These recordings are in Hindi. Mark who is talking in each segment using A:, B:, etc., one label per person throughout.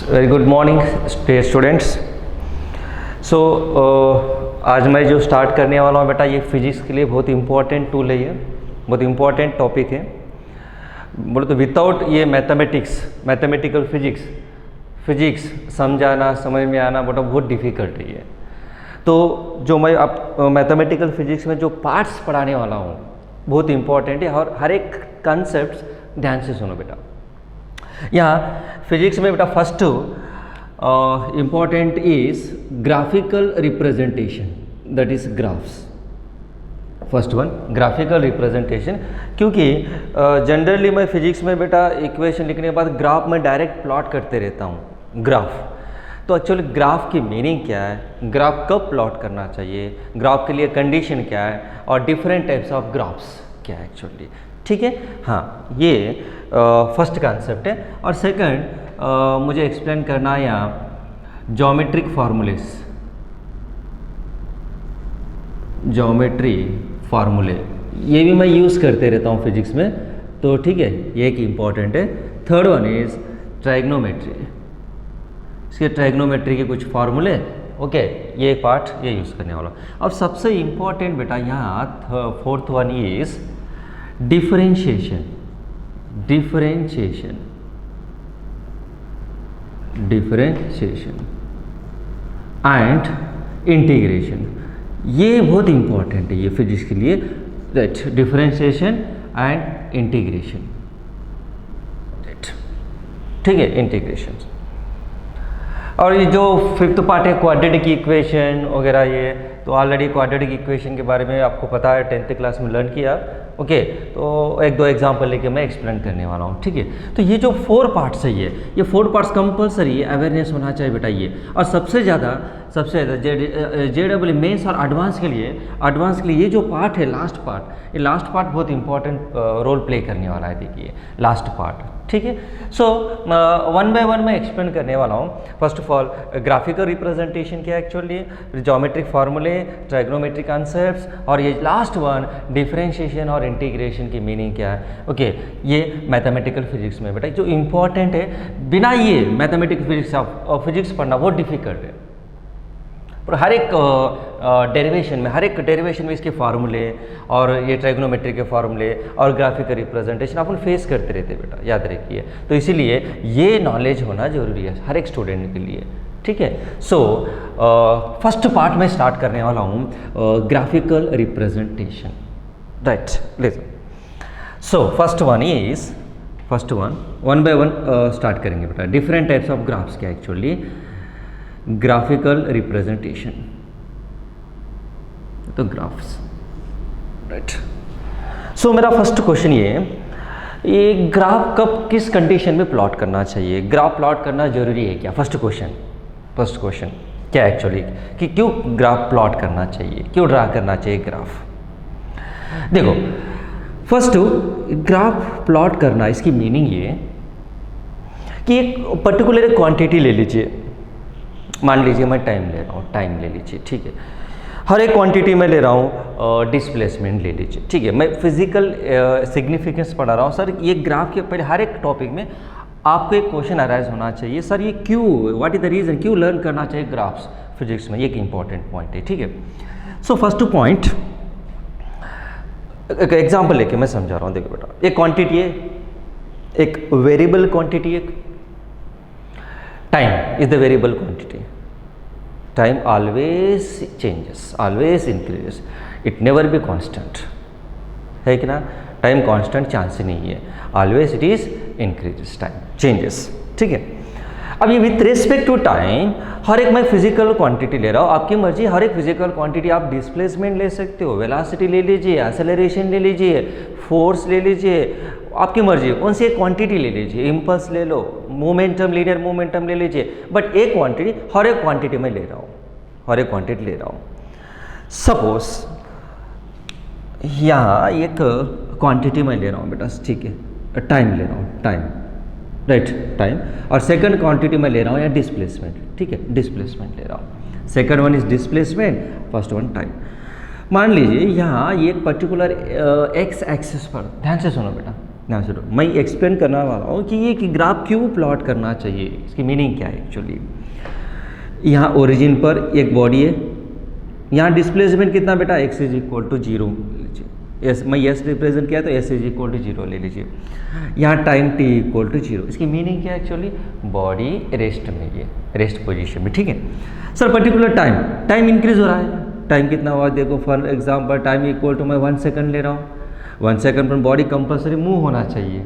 A: Very good morning students. So आज मैं जो स्टार्ट करने वाला हूँ बेटा, ये फिजिक्स के लिए बहुत इंपॉर्टेंट टूल है, ये बहुत इंपॉर्टेंट टॉपिक है। बोले तो विदाउट ये मैथमेटिकल फिजिक्स समझाना, समझ में आना बेटा बहुत डिफ़िकल्ट है। तो जो मैं अब मैथमेटिकल फिजिक्स में जो पार्ट्स पढ़ाने वाला हूँ बहुत इंपॉर्टेंट है, और हर एक कंसेप्ट ध्यान से सुनो बेटा। यहाँ फिजिक्स में बेटा first important is graphical representation, that is graphs. First one graphical representation, क्योंकि जनरली मैं फिजिक्स में बेटा इक्वेशन लिखने के बाद ग्राफ में डायरेक्ट प्लॉट करते रहता हूँ ग्राफ। तो एक्चुअली ग्राफ की मीनिंग क्या है, ग्राफ कब प्लॉट करना चाहिए, ग्राफ के लिए कंडीशन क्या है, और डिफरेंट टाइप्स ऑफ ग्राफ्स क्या है एक्चुअली। ठीक है, हाँ ये फर्स्ट कॉन्सेप्ट है। और सेकंड मुझे एक्सप्लेन करना है यहाँ ज्योमेट्रिक फार्मूले, ये भी मैं यूज़ करते रहता हूँ फिजिक्स में, तो ठीक है ये एक इम्पॉर्टेंट है। थर्ड वन इज ट्राइग्नोमेट्री, इसके ट्राइग्नोमेट्री के कुछ फार्मूले, ओके ये एक पार्ट ये यूज़ करने वाला। अब सबसे इम्पॉर्टेंट बेटा यहाँ fourth one is differentiation and integration. ये बहुत इंपॉर्टेंट है ये फिजिक्स के लिए, right, differentiation and integration, right, ठीक है इंटीग्रेशन। और ये जो फिफ्थ पार्ट है क्वाड्रेटिक इक्वेशन वगैरह, ये तो ऑलरेडी क्वाड्रेटिक इक्वेशन के बारे में आपको पता है, 10th क्लास में लर्न किया, ओके। तो एक दो एग्जांपल लेके मैं एक्सप्लेन करने वाला हूँ, ठीक है। तो ये जो 4 पार्ट्स है, ये 4 पार्ट्स कंपलसरी अवेयरनेस होना चाहिए बेटा ये। और सबसे ज़्यादा JEE मेंस और एडवांस के लिए ये जो पार्ट है लास्ट पार्ट बहुत इंपॉर्टेंट रोल प्ले करने वाला है, देखिए लास्ट पार्ट, ठीक है। सो वन बाय वन मैं एक्सप्लेन करने वाला हूँ। First of all graphical representation क्या है एक्चुअली, ज्योमेट्रिक फार्मूले, ट्राइग्नोमेट्रिक कॉन्सेप्ट्स, और ये लास्ट वन डिफरेंशिएशन और इंटीग्रेशन की मीनिंग क्या है, ओके। ये मैथमेटिकल फिजिक्स में बेटा जो इंपॉर्टेंट है, बिना ये मैथमेटिकल फिजिक्स पढ़ना बहुत डिफिकल्ट है। और हर एक डेरिवेशन में इसके फार्मूले और ये ट्राइग्नोमेट्री के फार्मूले और ग्राफिकल रिप्रेजेंटेशन अपन फेस करते रहते हैं बेटा, याद रखिए। तो इसीलिए ये नॉलेज होना जरूरी है हर एक स्टूडेंट के लिए, ठीक है। सो फर्स्ट पार्ट में स्टार्ट करने वाला हूँ graphical representation, right. Listen, so first one one by one start करेंगे बेटा। डिफरेंट टाइप्स ऑफ ग्राफ्स क्या एक्चुअली, ग्राफिकल रिप्रेजेंटेशन, तो ग्राफ्स, राइट। सो मेरा फर्स्ट क्वेश्चन ये ग्राफ कब किस कंडीशन में प्लॉट करना चाहिए, ग्राफ प्लॉट करना जरूरी है क्या? फर्स्ट क्वेश्चन क्या एक्चुअली कि क्यों ग्राफ प्लॉट करना चाहिए, क्यों ड्रा करना चाहिए ग्राफ। देखो फर्स्ट ग्राफ प्लॉट करना, इसकी मीनिंग ये कि एक पर्टिकुलर क्वांटिटी ले लीजिए, मान लीजिए मैं टाइम ले रहा हूँ, टाइम ले लीजिए, ठीक है। हर एक क्वांटिटी में ले रहा हूँ, डिस्प्लेसमेंट ले लीजिए, ठीक है। मैं फिजिकल सिग्निफिकेंस पढ़ा रहा हूँ सर। ये ग्राफ के पहले हर एक टॉपिक में आपको एक क्वेश्चन अराइज होना चाहिए, सर ये क्यों, व्हाट इज द रीज़न, क्यों लर्न करना चाहिए ग्राफ्स फिजिक्स में, ये एक इंपॉर्टेंट पॉइंट है, ठीक है। सो फर्स्ट पॉइंट, एक एग्जाम्पल लेके मैं समझा रहा हूँ। देखो बेटा एक क्वांटिटी है, एक वेरिएबल क्वांटिटी है, time is the variable quantity. Time always changes, always increases, it never be constant, है कि ना। टाइम कांस्टेंट चांस ही नहीं है, always it is increases, time changes, ठीक है। अब ये विथ रिस्पेक्ट टू टाइम हर एक मैं फिजिकल क्वांटिटी ले रहा हूँ, आपकी मर्जी, हर एक फिजिकल क्वांटिटी आप डिस्प्लेसमेंट ले सकते हो, वेलोसिटी ले लीजिए, एक्सेलरेशन ले लीजिए, फोर्स ले लीजिए, आपकी मर्जी, कौन सी एक क्वांटिटी ले लीजिए, इम्पल्स ले लो, मोमेंटम, लीनियर मोमेंटम ले लीजिए, बट एक क्वांटिटी, हर एक क्वांटिटी में ले रहा हूँ, सपोज यहाँ एक क्वांटिटी में ले रहा हूँ बेटा, ठीक है, टाइम ले रहा हूँ, टाइम, राइट, टाइम। और सेकंड क्वांटिटी में ले रहा हूँ या डिस्प्लेसमेंट, ठीक है, डिस्प्लेसमेंट ले रहा हूँ। Second one is displacement, first one time. मान लीजिए यहाँ ये एक पर्टिकुलर एक्स एक्सिस पर, ध्यान से सुनो बेटा, ना सुनो, मैं एक्सप्लेन करना वाला हूँ कि ये कि ग्राफ क्यों प्लॉट करना चाहिए, इसकी मीनिंग क्या है एक्चुअली। यहाँ ओरिजिन पर एक बॉडी है, यहाँ डिस्प्लेसमेंट कितना बेटा, x इज इक्वल टू 0 लीजिए, एस मैं एस रिप्रेजेंट किया तो s इज इक्वल टू 0 ले लीजिए। यहाँ टाइम t इक्वल टू 0, इसकी मीनिंग क्या है एक्चुअली, बॉडी रेस्ट में, ये रेस्ट पोजीशन में, ठीक है सर। पर्टिकुलर टाइम इंक्रीज हो रहा है, टाइम कितना हुआ देखो, for example time equal to मैं 1 सेकंड ले रहा हूँ, 1 सेकंड पर बॉडी कंपल्सरी मूव होना चाहिए,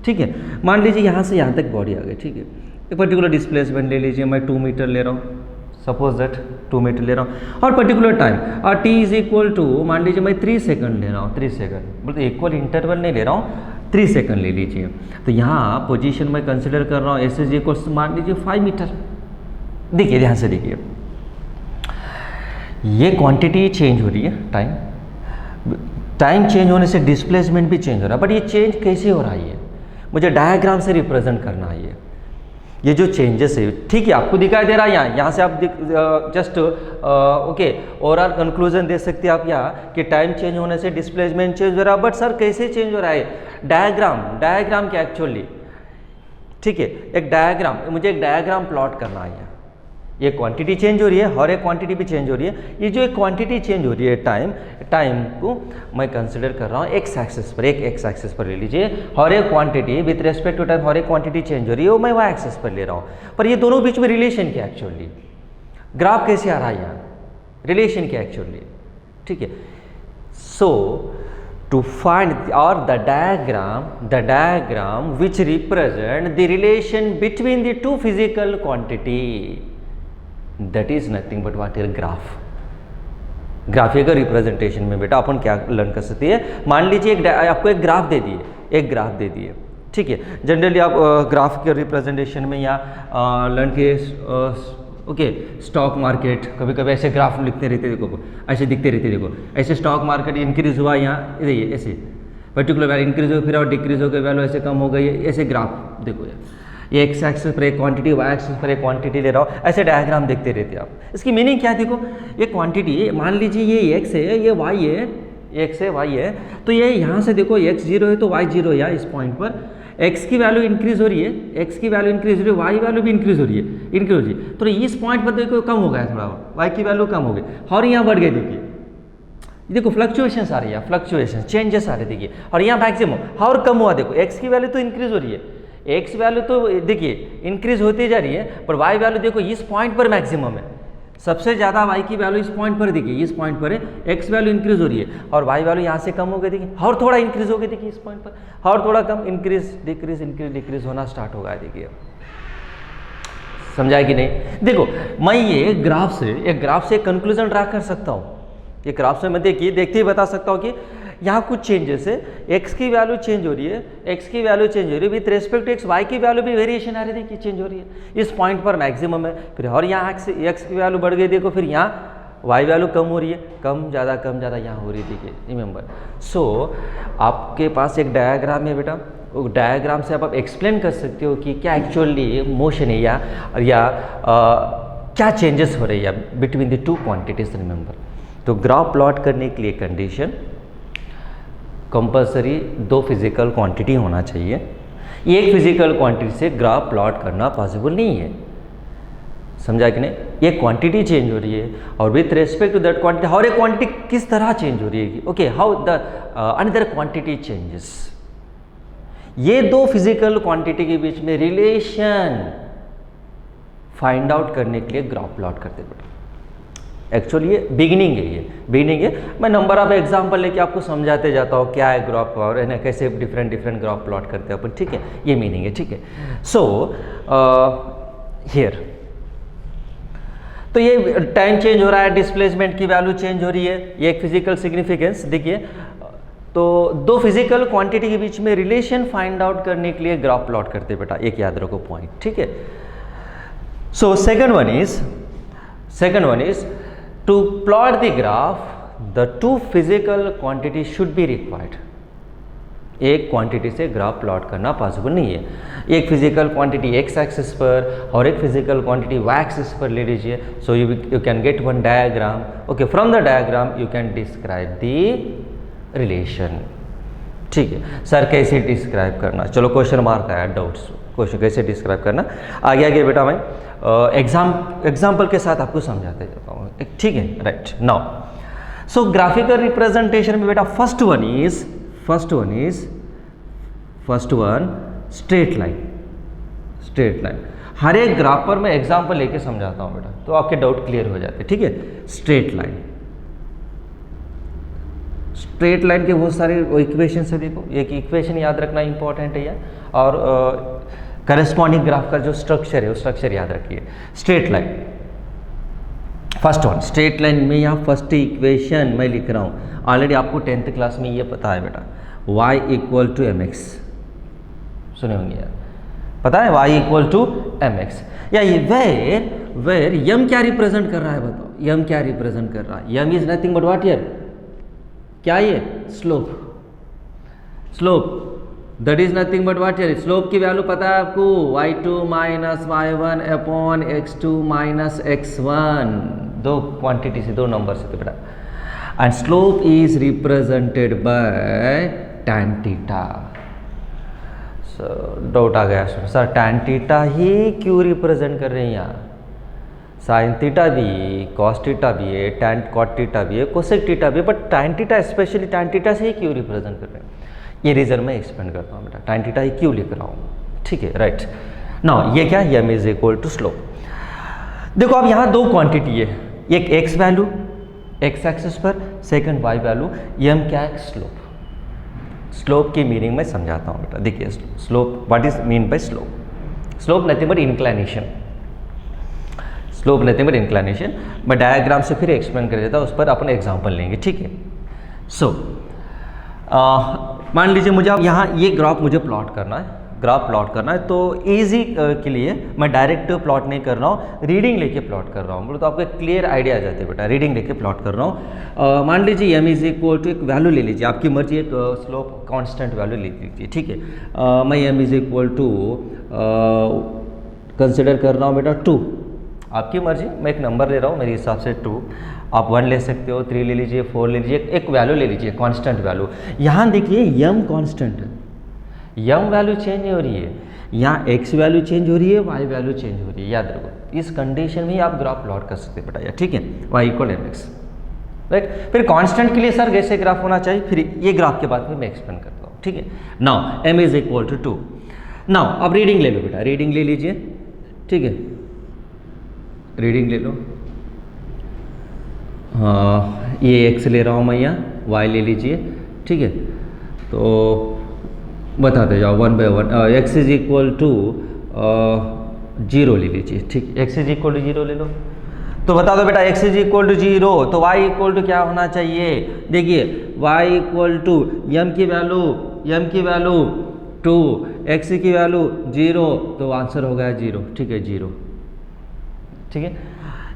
A: ठीक है। मान लीजिए यहाँ से यहाँ तक बॉडी आ गई, ठीक है, एक पर्टिकुलर डिस्प्लेसमेंट ले लीजिए, मैं 2 मीटर ले रहा हूँ, सपोज दैट 2 मीटर ले रहा हूँ, और पर्टिकुलर टाइम और t इज इक्वल टू मान लीजिए मैं 3 सेकंड ले रहा हूँ, 3 सेकंड बोलते इक्वल इंटरवल नहीं ले रहा हूँ, 3 सेकंड ले लीजिए। तो यहाँ पोजीशन मैं कंसिडर कर रहा हूँ एस इज इक्वल मान लीजिए 5 मीटर। देखिए ध्यान से देखिए, ये क्वांटिटी चेंज हो रही है, टाइम चेंज होने से डिस्प्लेसमेंट भी चेंज हो रहा है, बट ये चेंज कैसे हो रहा है, मुझे डायग्राम से रिप्रेजेंट करना है ये जो चेंजेस है, ठीक है आपको दिखाई दे रहा है यहाँ से आप जस्ट ओके ओवरऑल कंक्लूजन दे सकते हैं आप यहाँ कि टाइम चेंज होने से डिस्प्लेसमेंट चेंज हो रहा है, बट सर कैसे चेंज हो रहा है, डायग्राम क्या एक्चुअली, ठीक है एक डायग्राम, मुझे एक डायग्राम प्लॉट करना है। ये क्वांटिटी चेंज हो रही है और एक क्वांटिटी भी चेंज हो रही है, ये जो एक क्वांटिटी चेंज हो रही है टाइम को मैं कंसिडर कर रहा हूँ एक्स एक्सिस पर, एक एक्स एक्सिस पर ले लीजिए, और एक quantity with respect to time और एक क्वांटिटी चेंज हो रही है वो मैं वाई एक्सिस पर ले रहा हूँ। पर ये दोनों बीच में रिलेशन क्या एक्चुअली, ग्राफ कैसे आ रहा है यहाँ, रिलेशन क्या एक्चुअली, ठीक है। सो to find or the diagram which represent the relation between the two physical quantity, that is nothing but what is graph। Graphical representation में बेटा अपन क्या लर्न कर सकते हैं, मान लीजिए आपको एक ग्राफ दे दिए, ठीक है। जनरली आप ग्राफिकल रिप्रेजेंटेशन में यहाँ लर्न के ओके स्टॉक मार्केट, कभी कभी ऐसे ग्राफ लिखते रहते, देखो ऐसे दिखते रहते, देखो ऐसे स्टॉक मार्केट इंक्रीज हुआ, यहाँ देखिए ऐसे पर्टिकुलर वैल्यू इंक्रीज हो, फिर और डिक्रीज हो गई, वैल्यू ऐसे कम हो गई, ऐसे ग्राफ देखो ये एक्स एक्सिस पर एक क्वांटिटी, वाई एक्सिस पर एक क्वांटिटी ले रहा हूँ, ऐसे डायग्राम देखते रहते आप। इसकी मीनिंग क्या है, देखो ये क्वांटिटी मान लीजिए ये एक्स है, ये वाई है, एक्स है वाई है, तो ये यहाँ से देखो एक्स 0 है तो वाई 0 है, इस पॉइंट पर x की वैल्यू इंक्रीज हो रही है, x की वैल्यू इंक्रीज हो रही है, y वैल्यू भी इंक्रीज हो रही है, तो इस पॉइंट पर देखो कम हो गया थोड़ा, y की वैल्यू कम हो गई और यहाँ बढ़ गई, देखो फ्लक्चुएशंस आ रही है, फ्लक्चुएशन चेंजेस आ रहे देखिए, और यहाँ मैक्सिमम और कम हुआ, देखो x की वैल्यू तो इंक्रीज हो रही है, x वैल्यू तो देखिए इंक्रीज होती जा रही है, पर y वैल्यू देखो इस पॉइंट पर मैक्सिमम है, सबसे ज़्यादा y की वैल्यू इस पॉइंट पर देखिए, इस पॉइंट पर है, x वैल्यू इंक्रीज हो रही है और y वैल्यू यहाँ से कम हो गई, देखिए और थोड़ा इंक्रीज हो गई, देखिए इस पॉइंट पर और थोड़ा कम, इंक्रीज डिक्रीज होना स्टार्ट होगा, देखिए समझा कि नहीं। देखो मैं ये ग्राफ से कंक्लूजन ड्रा कर सकता हूँ, ये ग्राफ से मैं देखते ही बता सकता हूँ कि यहाँ कुछ चेंजेस है, x की वैल्यू चेंज हो रही है, with respect to x, y की वैल्यू भी वेरिएशन आ रही है, देखिए चेंज हो रही है, इस पॉइंट पर मैक्सिमम है, फिर और यहाँ x की वैल्यू बढ़ गई, देखो फिर यहाँ y वैल्यू कम हो रही है, कम ज़्यादा यहाँ हो रही है, देखिए रिमेंबर। सो आपके पास एक डायग्राम है बेटा, वो डायग्राम से आप एक्सप्लेन कर सकते हो कि क्या एक्चुअली मोशन है या क्या चेंजेस हो रही है between the two quantities, remember. तो ग्राफ प्लॉट करने के लिए कंडीशन कंपल्सरी 2 फिजिकल क्वांटिटी होना चाहिए, एक फिजिकल क्वांटिटी से ग्राफ प्लॉट करना पॉसिबल नहीं है, समझा कि नहीं। ये क्वांटिटी चेंज हो रही है और with respect to that quantity, और एक क्वांटिटी किस तरह चेंज हो रही है, okay how the another quantity changes, ये 2 फिजिकल क्वांटिटी के बीच में रिलेशन फाइंड आउट करने के लिए ग्राफ प्लॉट करते बेटा। एक्चुअली ये बिगिनिंग है, मैं नंबर ऑफ एग्जांपल लेके आपको समझाते जाता हूँ क्या है ग्राफ और है ना, कैसे डिफरेंट ग्राफ प्लॉट करते हैं अपन, ठीक है, ये मीनिंग है, ठीक है। सो हियर तो ये टाइम चेंज हो रहा है, डिस्प्लेसमेंट की वैल्यू चेंज हो रही है, ये एक फिजिकल सिग्निफिकेंस देखिए। तो 2 फिजिकल क्वांटिटी के बीच में रिलेशन फाइंड आउट करने के लिए ग्राफ प्लॉट करते बेटा, एक याद रखो पॉइंट, ठीक है। So second one is to plot the graph, the 2 physical quantities should be required। एक क्वांटिटी से ग्राफ प्लॉट करना पॉसिबल नहीं है, एक फिजिकल क्वांटिटी x एक्सिस पर और एक फिजिकल क्वांटिटी y एक्सिस पर ले लीजिए। So you can get one diagram, okay, from the diagram you can describe the relation. ठीक है सर, कैसे डिस्क्राइब करना, चलो क्वेश्चन मार्क आया, डाउट्स, क्वेश्चन कैसे डिस्क्राइब करना, आगे आगे बेटा मैं एग्जाम्पल के साथ आपको समझाते जाता हूँ, ठीक है। Right, now so graphical representation में बेटा फर्स्ट वन स्ट्रेट लाइन। हर एक ग्राफ पर मैं एग्जाम्पल लेके समझाता हूँ बेटा, तो आपके डाउट क्लियर हो जाते हैं, ठीक है। स्ट्रेट लाइन के बहुत सारे इक्वेशन है, देखो एक इक्वेशन याद रखना इंपॉर्टेंट है यार, और करस्पॉन्डिंग ग्राफ का जो स्ट्रक्चर है वो स्ट्रक्चर याद रखिए। Straight line, first one straight line में यहाँ फर्स्ट इक्वेशन मैं लिख रहा हूँ, ऑलरेडी आपको 10th क्लास में ये पता है बेटा, y equal to m x, सुने होंगे यार, पता है y equal to m x, या ये वेर यम क्या रिप्रेजेंट कर रहा है बताओ, यम क्या रिप्रेजेंट कर रहा है, यम इज नथिंग बट व्हाट यार, क्या ये slope that is nothing but what यार, स्लोप की वैल्यू पता है आपको, y2 minus y1 upon x2 minus x1, दो क्वांटिटी से, दो नंबर से, तो बेटा and slope is represented by tan theta. Doubt आ गया सर, tan थीटा ही क्यों रिप्रेजेंट कर रहे हैं यहाँ, साइन थीटा भी, कॉस थीटा भी है, टैन कॉट थीटा भी है, कोसेक थीटा भी है, but tan theta specially tan theta से ही क्यों रिप्रेजेंट कर रहे हैं, ये रीजन मैं एक्सप्लेन करता हूँ बेटा, टैन थीटा ही क्यों लिख रहा हूँ, ठीक है। राइट, नाउ ये क्या, यम इज इक्वल टू स्लोप। देखो अब यहाँ दो क्वांटिटी है, एक एक्स वैल्यू एक्स एक्सिस पर, सेकंड वाई वैल्यू, यम क्या है, स्लोप की मीनिंग में समझाता हूँ बेटा। देखिए slope, what is mean by slope nothing but inclination, slope nothing but inclination. मैं डायग्राम से फिर एक्सप्लेन कर देता हूँ, उस पर अपन एग्जांपल लेंगे, ठीक है। सो मान लीजिए मुझे अब यहाँ ये ग्राफ मुझे प्लॉट करना है, तो इजी के लिए मैं डायरेक्ट प्लॉट नहीं कर रहा हूँ, रीडिंग लेके प्लॉट कर रहा हूँ, तो आपको क्लियर आइडिया आ जाता है बेटा, रीडिंग लेके प्लॉट कर रहा हूँ। मान लीजिए एम इज इक्वल टू एक वैल्यू ले लीजिए, आपकी मर्जी, एक स्लोप कांस्टेंट वैल्यू ले लीजिए, ठीक है। मैं m is equal to consider कर रहा हूँ बेटा 2, आपकी मर्जी, मैं एक नंबर ले रहा हूँ, मेरे हिसाब से 2, आप 1 ले सकते हो, 3 ले लीजिए, 4 ले लीजिए, एक वैल्यू ले लीजिए, कांस्टेंट वैल्यू। यहाँ देखिए यम कांस्टेंट है, यम वैल्यू चेंज हो रही है, यहाँ एक्स वैल्यू चेंज हो रही है, वाई वैल्यू चेंज हो रही है, याद रखो इस कंडीशन में ही आप ग्राफ प्लॉट कर सकते हैं बेटा, या ठीक है, y equal m x. Right, फिर कांस्टेंट के लिए सर कैसे ग्राफ होना चाहिए, फिर ये ग्राफ के बाद में मैं एक्सप्लेन करता हूँ, ठीक है। Now m is equal to 2, now अब रीडिंग ले लो बेटा, रीडिंग ले लीजिए, ठीक है, रीडिंग ले लो। हाँ, ये एक्स ले रहा हूँ मैं, यहाँ वाई ले लीजिए, ठीक है, तो बताते जाओ 1 by 1, x is equal to 0 ले लीजिए, ठीक, एक्स इज इक्वल टू 0 ले लो, तो बता दो बेटा एक्स इज इक्वल टू 0, तो वाई इक्वल टू क्या होना चाहिए, देखिए वाई इक्वल टू यम की वैल्यू 2, एक्स की वैल्यू 0, तो आंसर हो गया 0, ठीक है, 0, ठीक है।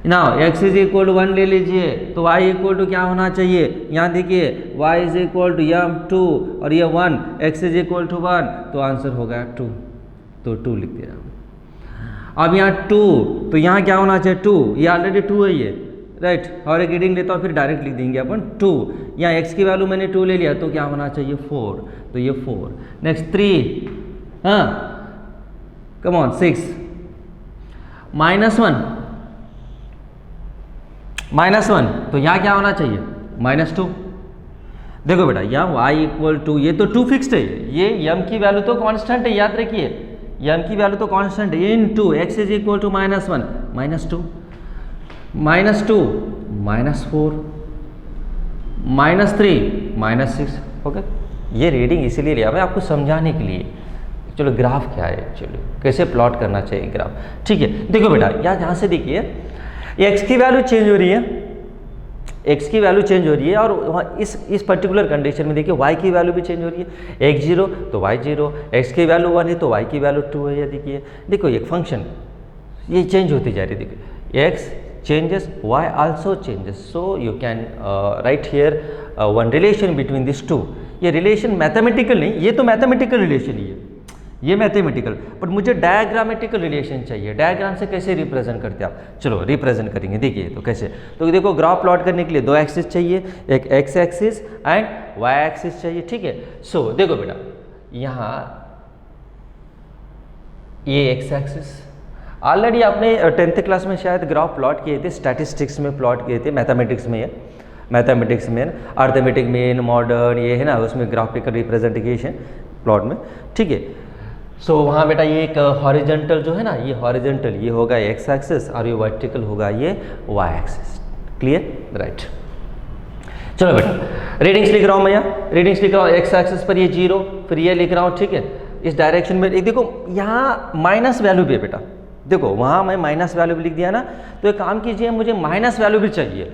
A: Now x is equal to 1 ले लीजिए, तो y इक्वल टू क्या होना चाहिए, यहाँ देखिए y इज इक्वल टू यम 2 और ये 1, x इज इक्वल टू 1, तो आंसर हो गया 2, तो 2 लिख दिया। अब यहाँ 2, तो यहाँ क्या होना चाहिए 2, ये ऑलरेडी 2 है ये, राइट, और एक रीडिंग लेता हूँ फिर डायरेक्ट लिख देंगे अपन 2, यहाँ x की वैल्यू मैंने 2 ले लिया, तो क्या होना चाहिए 4, तो ये 4, नेक्स्ट 3, हाँ कम ऑन 6, -1, तो यहाँ क्या होना चाहिए -2। देखो बेटा यहाँ y इक्वल टू, ये तो 2 फिक्स्ड है, ये m की वैल्यू तो कांस्टेंट है, याद रखिए m की वैल्यू तो कांस्टेंट है, इन 2 x is equal to -1, -2, -4, -3, -6, okay. ये रीडिंग इसीलिए लिया मैं आपको समझाने के लिए, चलो ग्राफ क्या है एक्चुअली, कैसे प्लॉट करना चाहिए ग्राफ, ठीक है। देखो बेटा यहाँ से देखिए x की वैल्यू चेंज हो रही है, x की वैल्यू चेंज हो रही है, और वहाँ इस पर्टिकुलर कंडीशन में देखिए y की वैल्यू भी चेंज हो रही है, x 0 तो y 0, x की वैल्यू 1 है तो y की वैल्यू 2 है, ये देखो एक फंक्शन ये चेंज होती जा रही है, देखिए x changes, y also changes, so you can write here one relation between these two। ये रिलेशन मैथमेटिकल नहीं, ये तो मैथमेटिकल रिलेशन ही है, ये मैथमेटिकल, बट मुझे डायग्रामेटिकल रिलेशन चाहिए। डायग्राम से कैसे रिप्रेजेंट करते हैं आप? चलो रिप्रेजेंट करेंगे, देखिए तो कैसे। तो देखो ग्राफ प्लॉट करने के लिए दो एक्सिस चाहिए, एक x axis and y axis चाहिए, ठीक है। सो देखो बेटा, यहाँ ये एक्स एक्सिस ऑलरेडी आपने 10th क्लास में शायद ग्राफ प्लॉट किए थे, स्टैटिस्टिक्स में प्लॉट किए थे, मैथमेटिक्स में अर्थमेटिक में मॉडर्न ये है ना, उसमें ग्राफिकल रिप्रेजेंटेशन प्लॉट में, ठीक है। सो वहाँ बेटा ये एक हॉरिजेंटल जो है ना, ये हॉरिजेंटल ये होगा एक्स एक्सिस और ये वर्टिकल होगा ये वाई एक्सिस। क्लियर? राइट। चलो बेटा रीडिंग्स लिख रहा हूँ मैं, यहाँ रीडिंग्स लिख रहा हूँ। एक्स एक्सिस पर ये 0, फिर ये लिख रहा हूँ, ठीक है। इस डायरेक्शन में एक देखो यहाँ माइनस वैल्यू भी है बेटा, देखो वहाँ मैं माइनस वैल्यू भी लिख दिया ना, तो एक काम कीजिए, मुझे माइनस वैल्यू भी चाहिए,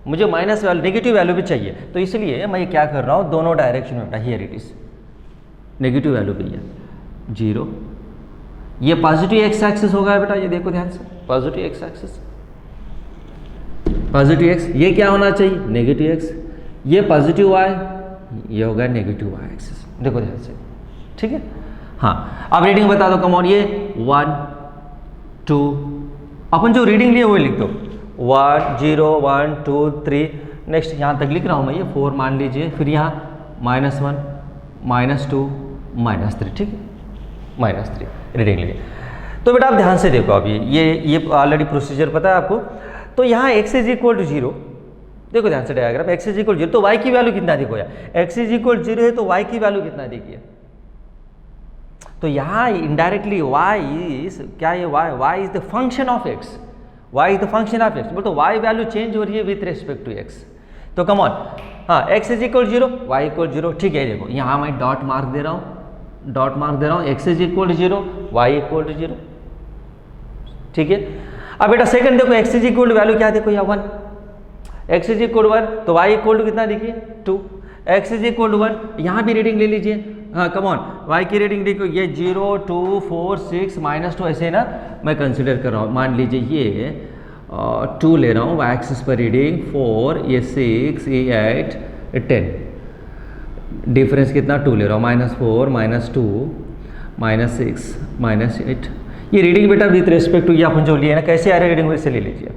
A: मुझे माइनस वैल्यू नेगेटिव वैल्यू भी चाहिए। तो इसलिए मैं ये क्या कर रहा हूँ, दोनों डायरेक्शन में बेटा here it is negative value भी है 0। ये पॉजिटिव एक्स एक्सिस होगा बेटा, ये देखो ध्यान से, positive x axis, positive x, ये क्या होना चाहिए नेगेटिव एक्स, ये पॉजिटिव वाई, ये होगा नेगेटिव वाई एक्सिस, देखो ध्यान से, ठीक है। हाँ अब रीडिंग बता दो, कम ऑन, ये 1 2, अपन जो रीडिंग लिए वही लिख दो, 1 0 1 2 3, नेक्स्ट यहाँ तक लिख रहा हूँ मैं, ये 4 मान लीजिए, फिर यहाँ -1 -2 -3, ठीक है, -3 रीडिंग लिए। तो बेटा आप ध्यान से देखो, अभी ये ऑलरेडी प्रोसीजर पता है आपको। तो यहाँ x इज इक्वल टू 0, देखो ध्यान से डायग्राम, x इज इक्वल 0, तो y की वैल्यू कितना देखो यार, x इज इक्वल 0 है तो y की वैल्यू कितना देखिए। तो यहाँ इनडायरेक्टली y इज क्या, ये y is the function of x, y is the function of x, तो y वैल्यू चेंज हो रही है विथ रेस्पेक्ट टू x। तो कम ऑन, हाँ x is equal 0 y equal 0, ठीक है। देखो यहाँ मैं डॉट मार्क दे रहा हूँ, x is equal 0 y equal 0, ठीक है। अब बेटा सेकंड देखो, x इज इक्वल वैल्यू क्या देखो यहाँ 1, x इज इक्वल 1, तो y इक्वल टू कितना देखिए 2, x इज इक्वल 1, यहाँ भी रीडिंग ले लीजिए, हाँ कम ऑन, y की रीडिंग देखो, ये 0 2 4 6 -2 ऐसे ना मैं कंसिडर कर रहा हूँ। मान लीजिए ये 2 ले रहा हूँ, y एक्सिस पर रीडिंग 4, ये 6, ये 8, 10, डिफरेंस कितना 2 ले रहा हूँ, -4 -2 -6 -8, ये रीडिंग बेटा विथ रेस्पेक्ट टू ये अपन जो लिए ना, कैसे आ रहा है रीडिंग वैसे ले लीजिए,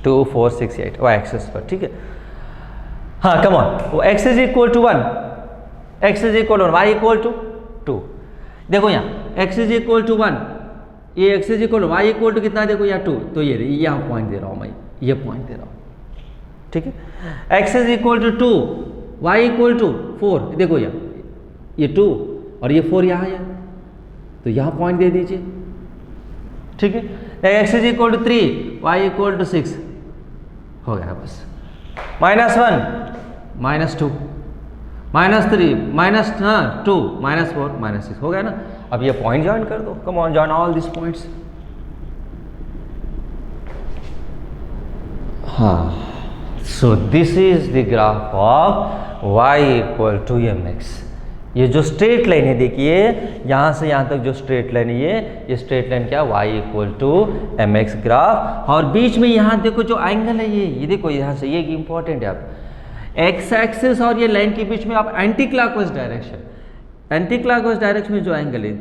A: 2 4 6 8 वाई एक्सिस पर, ठीक है। हाँ कम ऑन, वो x is equal to 1, x is equal to y equal to 2, देखो यहाँ x इज इक्वल टू 1, ये x is equal to y equal to कितना देखो यहाँ 2, तो ये यहाँ पॉइंट दे रहा हूँ मैं, ये पॉइंट दे रहा हूँ, ठीक है। x is equal to 2, y equal to 4, देखो यहाँ ये 2 और ये 4 यहाँ है, तो यहाँ पॉइंट दे दीजिए, ठीक है। x is equal to 3, y equal to 6, हो गया बस, -1 -2 -3 -2 -4 -6, हो गया ना। अब ये पॉइंट ज्वाइन कर दो, come on join all this points. हाँ, so this is the graph of y equal to mx। ये जो स्ट्रेट लाइन है देखिए, यहाँ से यहाँ तक जो स्ट्रेट लाइन है, ये स्ट्रेट लाइन क्या, y equal to mx graph, और बीच में यहाँ देखो जो एंगल है ये देखो यहाँ से, ये इंपॉर्टेंट है। आप x एक्सिस और ये लाइन के बीच में आप एंटी क्लॉकवाइज डायरेक्शन में जो एंगल है,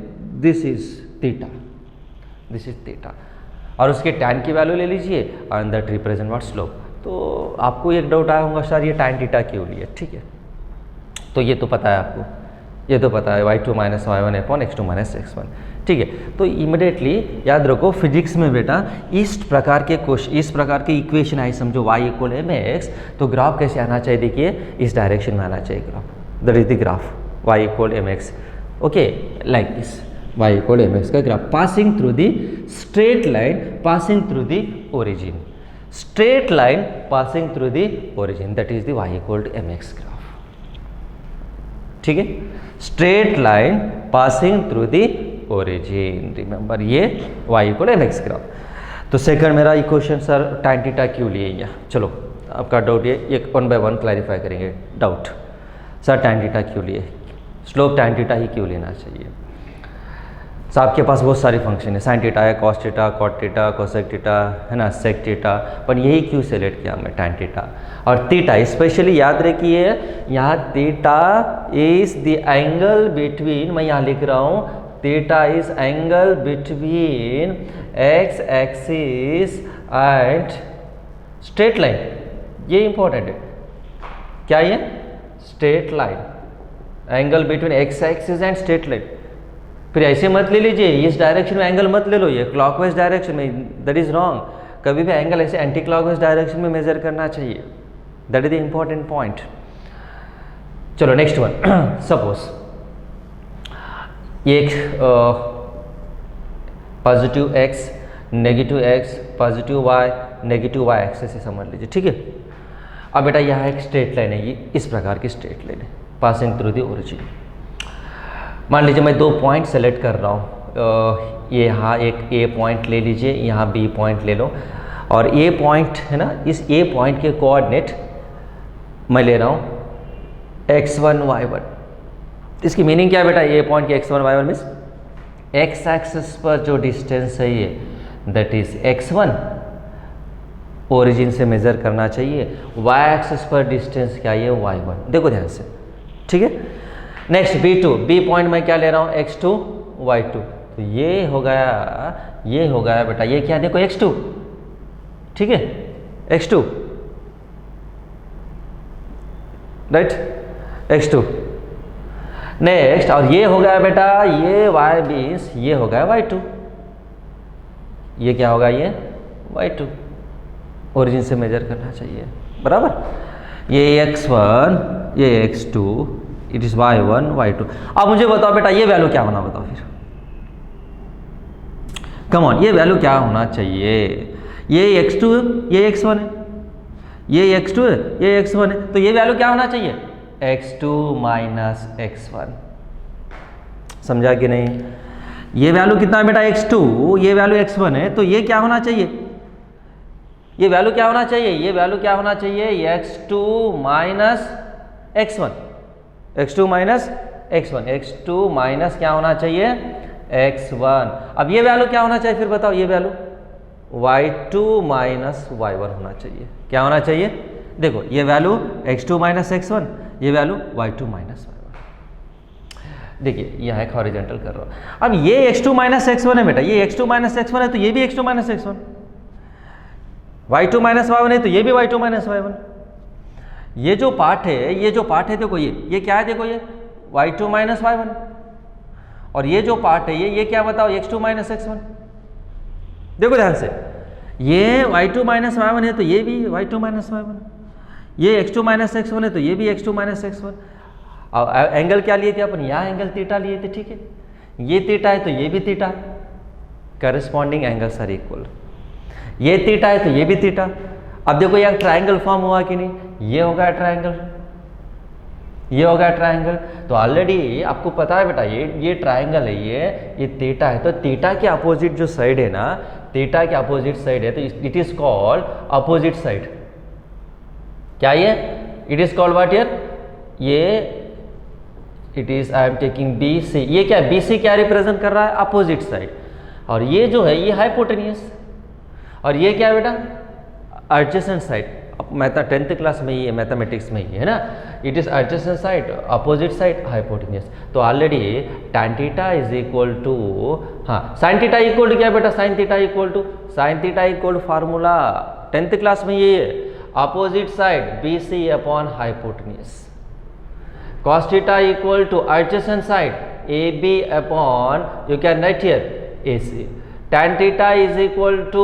A: दिस इज थीटा, और उसके tan की वैल्यू ले लीजिए, and that represent what slope. तो आपको एक डाउट आया होगा सर ये tan थीटा क्यों लिया, ठीक है। तो ये तो पता है आपको, ये तो पता है y2 - y1 upon x2 - x1, ठीक है। तो इमिडिएटली याद रखो, फिजिक्स में बेटा इस प्रकार के इक्वेशन आई समझो, y इक्वल mx, तो ग्राफ कैसे आना चाहिए देखिए, इस डायरेक्शन में आना चाहिए graph, that is the graph y equal mx, okay, like this, y equal mx का graph passing through the straight line passing through the origin, straight line passing through the origin, that is the y equal to mx graph, ठीक है। Straight line passing through the origin, remember ये y इक्वल mx ग्राफ। तो सेकंड मेरा इक्वेशन सर tan थीटा क्यों लिए यहाँ, चलो आपका डाउट ये 1 बाय 1 क्लैरिफाई करेंगे डाउट। सर tan थीटा क्यों लिए, स्लोप tan थीटा ही क्यों लेना चाहिए। सर आपके पास बहुत सारे फंक्शन है, साइन थीटा है, cos theta, cot theta, cosec theta है ना, सेक थीटा, पर यही क्यों सेलेक्ट किया मैं tan थीटा। और थीटा स्पेशली याद रखिए, यहाँ theta is the angle between, मैं यहाँ लिख रहा हूँ theta is angle between X axis and straight line, ये इंपॉर्टेंट है। क्या ये? Straight line, angle between X axis and straight line. फिर ऐसे मत ले लीजिए, इस डायरेक्शन में एंगल मत ले लो, ये क्लॉकवाइज डायरेक्शन में, दैट इज रॉन्ग। कभी भी एंगल ऐसे एंटी क्लॉकवाइज डायरेक्शन में मेजर करना चाहिए, that is the important point. चलो नेक्स्ट वन, सपोज एक positive x, negative x, positive y, negative y axes से समझ लीजिए, ठीक है। अब बेटा यहाँ एक स्ट्रेट लाइन है, ये इस प्रकार की स्ट्रेट लाइन है पासिंग थ्रू द ओरिजिन। मान लीजिए मैं 2 पॉइंट सेलेक्ट कर रहा हूँ, ये यहाँ एक ए पॉइंट ले लीजिए, यहाँ बी पॉइंट ले लो, और ए पॉइंट है ना, इस ए पॉइंट के कोऑर्डिनेट मैं ले रहा हूँ x1 y1। इसकी मीनिंग क्या है बेटा? ए पॉइंट के x1 y1 means x axis पर जो डिस्टेंस है ये दैट इज x1 ओरिजिन से मेजर करना चाहिए, y एक्सिस पर डिस्टेंस क्या है? y1। देखो ध्यान से, ठीक है। नेक्स्ट b2, बी पॉइंट में क्या ले रहा हूँ? x2 y2। तो ये हो गया बेटा, ये क्या देखो x2, ठीक है, x2 राइट, x2। नेक्स्ट, और ये हो गया बेटा, ये y मीन्स ये हो गया y2, ये क्या होगा? ये y2 ओरिजिन से मेजर करना चाहिए, बराबर। ये x1, ये x2, it is y1 y2। अब मुझे बताओ बेटा ये वैल्यू क्या होना, बताओ फिर, कम ऑन, ये वैल्यू क्या होना चाहिए? ये x2 ये x1 है, ये x2 है, ये x1 है, तो ये वैल्यू क्या होना चाहिए? x2 minus x1। समझा कि नहीं? ये वैल्यू कितना है बेटा? x2, ये वैल्यू x1 है, तो ये क्या होना चाहिए? ये वैल्यू क्या होना चाहिए? ये वैल्यू क्या होना चाहिए? x2 minus x1, x2 minus x1, x2 minus क्या होना चाहिए? x1। अब ये वैल्यू क्या होना चाहिए फिर बताओ? ये वैल्यू y2 माइनस y1 होना चाहिए। क्या होना चाहिए? देखो ये वैल्यू x2 माइनस x1, ये वैल्यू y2 माइनस y1। देखिए यहाँ एक हॉरिजॉन्टल कर रहा हूँ। अब ये x2 माइनस x1 है बेटा, ये x2 माइनस x1 है, तो ये भी x2 minus x1, y2 minus y1 है, तो ये भी y2 माइनस y1। ये जो पार्ट है देखो, ये क्या है? देखो ये y2 माइनस y1, और ये जो पार्ट है ये क्या बताओ? x2 minus x1। देखो ध्यान से, ये y2 माइनस y1 है, तो ये भी y2 माइनस y1, ये x2 माइनस x1 है, तो ये भी x2 माइनस x1। और एंगल क्या लिए थे अपन? यहाँ एंगल थीटा लिए थे, ठीक है। ये थीटा है तो ये भी theta, corresponding angles are equal. ये थीटा है तो ये भी थीटा। अब देखो यहाँ ट्राइंगल फॉर्म हुआ कि नहीं? ये हो गया ट्राइंगल, ये हो गया ट्राइंगल। तो ऑलरेडी आपको पता है बेटा, ये ट्राइंगल है, ये थीटा है, तो थीटा के अपोजिट जो साइड है ना, थीटा के अपोजिट साइड है, तो it is called opposite side. क्या ये? It is called what here? ये it is, I am taking B C. ये क्या? बी सी क्या रिप्रेजेंट कर रहा है? Opposite side. और ये जो है ये हाइपोटेनियस, और ये क्या है बेटा? Adjacent side. Math 10th class में ही है, मैथमेटिक्स में ही है ना। It is adjacent side, opposite side, hypotenuse. तो already tan theta is equal to, हाँ, sin थीटा इक्वल टू क्या बेटा? sin theta equal to formula 10th class में ये है, opposite side BC upon hypotenuse. cos theta equal to adjacent side AB upon, you can write here AC। tan theta is equal to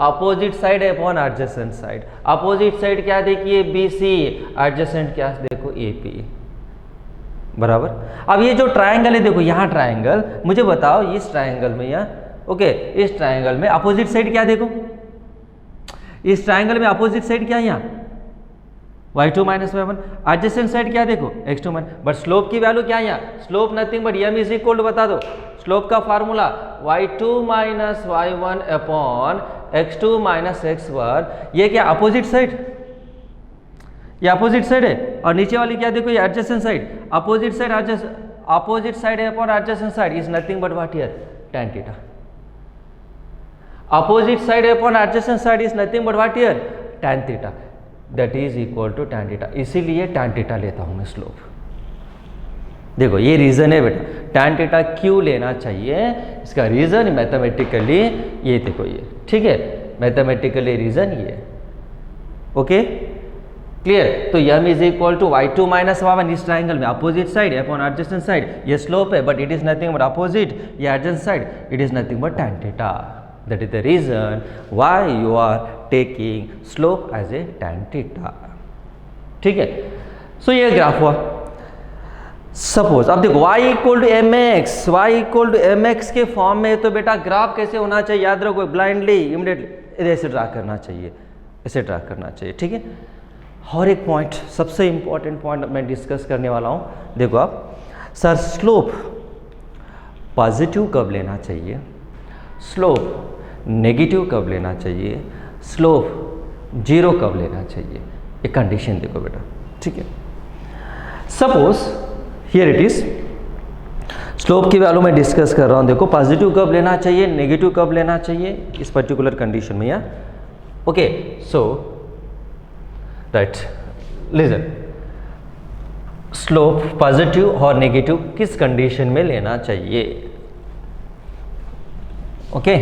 A: opposite side upon adjacent side. Opposite side क्या देखिए? BC, एडजेसेंट क्या देखो? AP, बराबर। अब ये जो ट्रायंगल है देखो, यहाँ ट्रायंगल, मुझे बताओ इस ट्रायंगल में, यहाँ ओके, इस ट्रायंगल में अपोजिट साइड क्या देखो? इस ट्रायंगल में अपोजिट साइड क्या है? यहाँ y2 minus y1। Adjacent side क्या देखो? x2 minus. बट स्लोप की वैल्यू क्या है यहाँ? Slope nothing but m is equal to, बता दो स्लोप का formula, y2 minus y1 upon x2 minus x1। ये क्या? अपोजिट साइड, ये अपोजिट साइड है। और नीचे वाली क्या देखो? ये एडजेसेंट साइड। अपोजिट साइड है upon adjacent side is nothing but what here? tan theta. Opposite side है upon adjacent side is nothing but what here? tan theta, that is equal to tan theta. इसीलिए tan थीटा लेता हूं मैं स्लोप। देखो ये रीज़न है बेटा, tan थीटा क्यों लेना चाहिए, इसका रीज़न मैथमेटिकली ये देखो ये, ठीक है, मैथमेटिकली रीज़न ये, ओके क्लियर। तो m is equal to y2 minus y1, इस ट्राइंगल में opposite side upon adjacent side, ये स्लोप है but it is nothing but opposite, ये adjacent side it is nothing but tan theta. That is the reason why you are taking slope as a tan theta, ठीक है। सो ये ग्राफ हुआ। सपोज अब देखो y equal to m x, y equal to m x के फॉर्म में, तो बेटा ग्राफ कैसे होना चाहिए, याद रखो, ब्लाइंडली इमीडिएटली ऐसे ड्रा करना चाहिए, ऐसे ड्रा करना चाहिए, ठीक है। और एक पॉइंट, सबसे इंपॉर्टेंट पॉइंट मैं डिस्कस करने वाला हूँ, देखो आप, सर स्लोप पॉजिटिव कब लेना चाहिए, स्लोप नेगेटिव कब लेना चाहिए, स्लोप जीरो कब लेना चाहिए, एक कंडीशन देखो बेटा, ठीक है। Suppose here it is, slope की वैल्यू मैं डिस्कस कर रहा हूँ, देखो पॉजिटिव कब लेना चाहिए, नेगेटिव कब लेना चाहिए इस पर्टिकुलर कंडीशन में, या ओके। सो राइट, लिसन, स्लोप पॉजिटिव और नेगेटिव किस कंडीशन में लेना चाहिए, ओके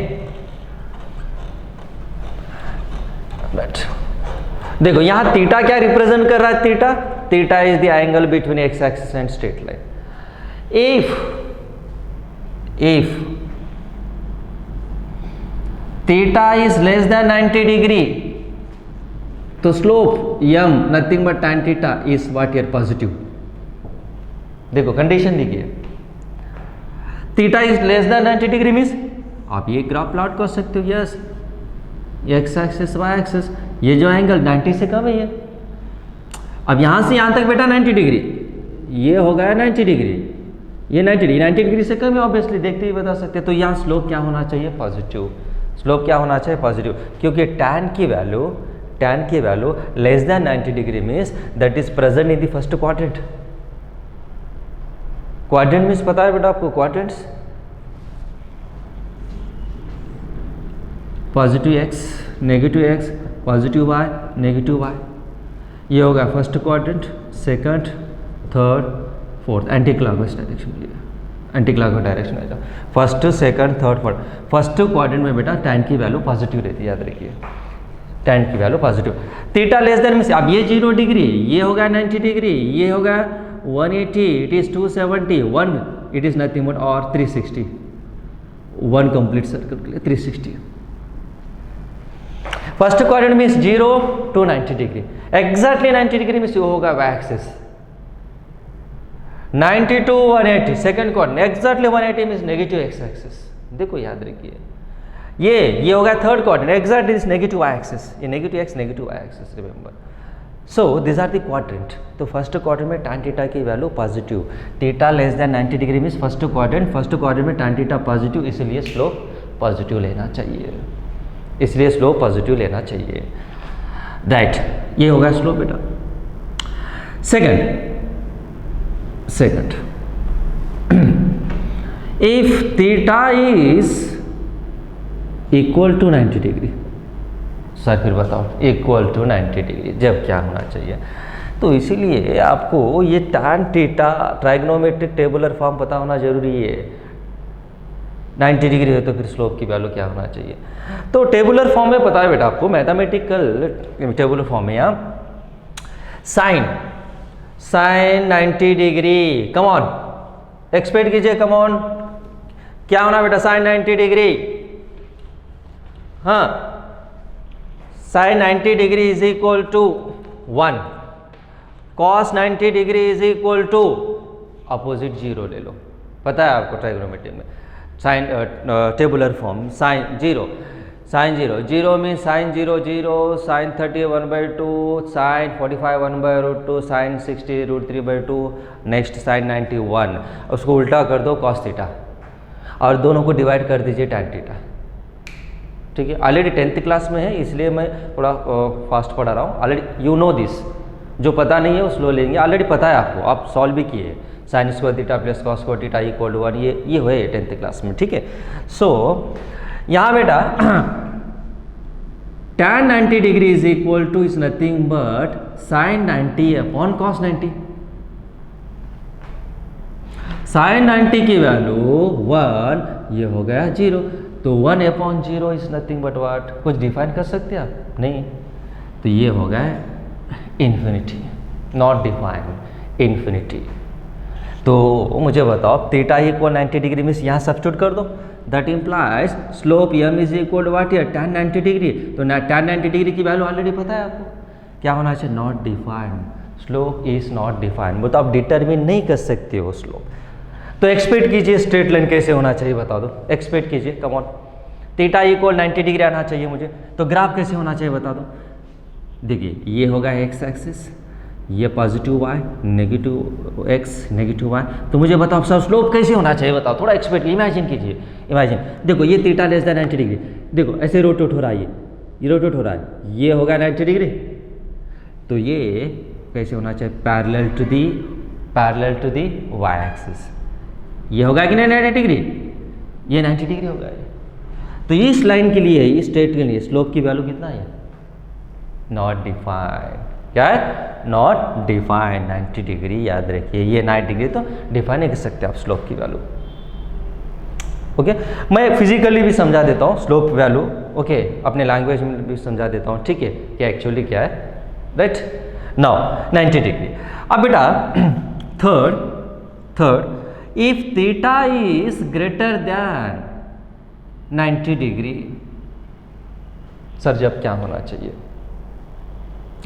A: राइट। देखो यहां थीटा क्या रिप्रेजेंट कर रहा है, theta is the angle between X axis and straight line. If theta is less than 90 degree, तो slope m nothing but tan theta is what यर पॉजिटिव। देखो कंडीशन देखिए, theta is less than 90 degree means आप ये ग्राफ प्लॉट कर सकते हो, yes X axis Y axis, ये जो एंगल 90 से कम है ये, अब यहां से यहां तक बेटा 90 डिग्री, ये हो गया 90 डिग्री, ये 90 डिग्री से कम है, ऑब्वियसली देखते ही बता सकते हैं। तो यहाँ स्लोप क्या होना चाहिए, पॉजिटिव, स्लोप क्या होना चाहिए, पॉजिटिव, क्योंकि tan की value less than 90 degree means that is present in the first quadrant. Quadrant means पता है बेटा आपको, quadrants positive x negative x positive y negative y, ये होगा first quadrant, second, third, fourth, anti clockwise direction में, एंटी क्लॉकवाइज डायरेक्शन में जाओ, first second third fourth. First quadrant में बेटा tan की वैल्यू पॉजिटिव रहती है, याद रखिए tan की value positive. Theta less than means अब ये 0 डिग्री, ये हो गया 90 डिग्री, ये हो गया 180, it is 270, 1 it is nothing but और 360, 1 कंप्लीट सर्कल के लिए 360। First quadrant means 0 to 90 degree, exactly 90 degree means वो होगा Y axis, 90 to 180 second quadrant, exactly 180 means negative X axis. देखो याद रखिए, ये हो गया third quadrant, exactly is negative Y axis, ये negative x negative Y axis, remember. So this are the quadrant. तो फर्स्ट क्वाड्रेंट में tan थीटा की value positive, theta less than 90 degree means first quadrant में tan थीटा पॉजिटिव, इसलिए स्लोप पॉजिटिव लेना चाहिए, इसलिए स्लोप पॉजिटिव लेना चाहिए, राइट। ये होगा स्लोप बेटा। Second if theta is equal to 90 degree, sir फिर बताओ इक्वल टू 90 डिग्री जब क्या होना चाहिए, तो इसीलिए आपको ये tan theta trigonometric tabular form पता होना जरूरी है। 90 डिग्री है तो फिर स्लोप की वैल्यू क्या होना चाहिए, तो टेबुलर फॉर्म में पता है बेटा आपको, मैथमेटिकल टेबुलर फॉर्म में यहाँ sine 90 degree, come on expect कीजिए, कम ऑन क्या होना बेटा, साइन 90 डिग्री, हाँ sine 90 degree is equal to 1, cos 90 degree is equal to opposite 0 ले लो, पता है आपको ट्राइग्नोमेट्री में sine tabular form, sine 0 mean sine 0 0, sine 30 1/2, sine 45 1/√2, sine 60 √3/2, next sine 90 1, उसको उल्टा कर दो कॉस थीटा और दोनों को डिवाइड कर दीजिए tan थीटा, ठीक है। ऑलरेडी 10th क्लास में है इसलिए मैं थोड़ा फास्ट पढ़ा रहा हूँ, ऑलरेडी यू नो दिस, जो पता नहीं है वो स्लो लेंगे, ऑलरेडी पता है आपको, आप सॉल्व भी किए, sine square theta plus cos square theta equal to 1, ये हुए 10th क्लास में, ठीक है। सो यहाँ बेटा tan 90 degree is equal to is nothing but sine 90 upon cos 90। Sine 90 की वैल्यू 1, ये हो गया 0, तो 1/0 इज नथिंग बट व्हाट, कुछ डिफाइन कर सकते हैं आप नहीं, तो ये हो गया इन्फिनिटी, नॉट डिफाइन इन्फिनिटी। तो मुझे बताओ थीटा इक्वल 90 डिग्री मीन्स यहाँ सब्स्टिट्यूट कर दो, that implies slope m is equal what here tan 90 degree, तो tan 90 डिग्री की वैल्यू ऑलरेडी पता है आपको, क्या होना चाहिए, not defined, slope is not defined, वो तो आप डिटरमिन नहीं कर सकते हो स्लोप। तो एक्सपेक्ट कीजिए स्ट्रेट लाइन कैसे होना चाहिए बता दो, एक्सपेक्ट कीजिए, come on, theta equal 90 degree आना चाहिए मुझे, तो ग्राफ कैसे होना चाहिए बता दो। देखिए ये होगा एक्स एक्सिस, ये positive y, negative x, negative y, तो मुझे बताओ सब स्लोप कैसे होना चाहिए बताओ, थोड़ा एक्सपेक्ट इमेजिन कीजिए, इमेजिन देखो ये थीटा लेस देन 90 डिग्री, देखो ऐसे रोटेट हो रहा है, ये रोटेट हो रहा है, ये होगा 90 डिग्री, तो ये कैसे होना चाहिए, parallel to the y axis, ये होगा कि नहीं 90 डिग्री, ये 90 डिग्री होगा। तो इस लाइन के लिए, इस स्ट्रेट के लिए स्लोप की वैल्यू कितना है, नॉट डिफाइंड, क्या है, नॉट डिफाइंड 90 डिग्री, याद रखिए ये 90 डिग्री तो डिफाइन नहीं कर सकते आप स्लोप की वैल्यू। ओके, मैं फिजिकली भी समझा देता हूँ स्लोप वैल्यू, ओके, अपने लैंग्वेज में भी समझा देता हूँ, ठीक है, क्या एक्चुअली क्या है, राइट। नाउ 90 डिग्री, अब बेटा third if theta is greater than 90 degree, sir जब क्या होना चाहिए,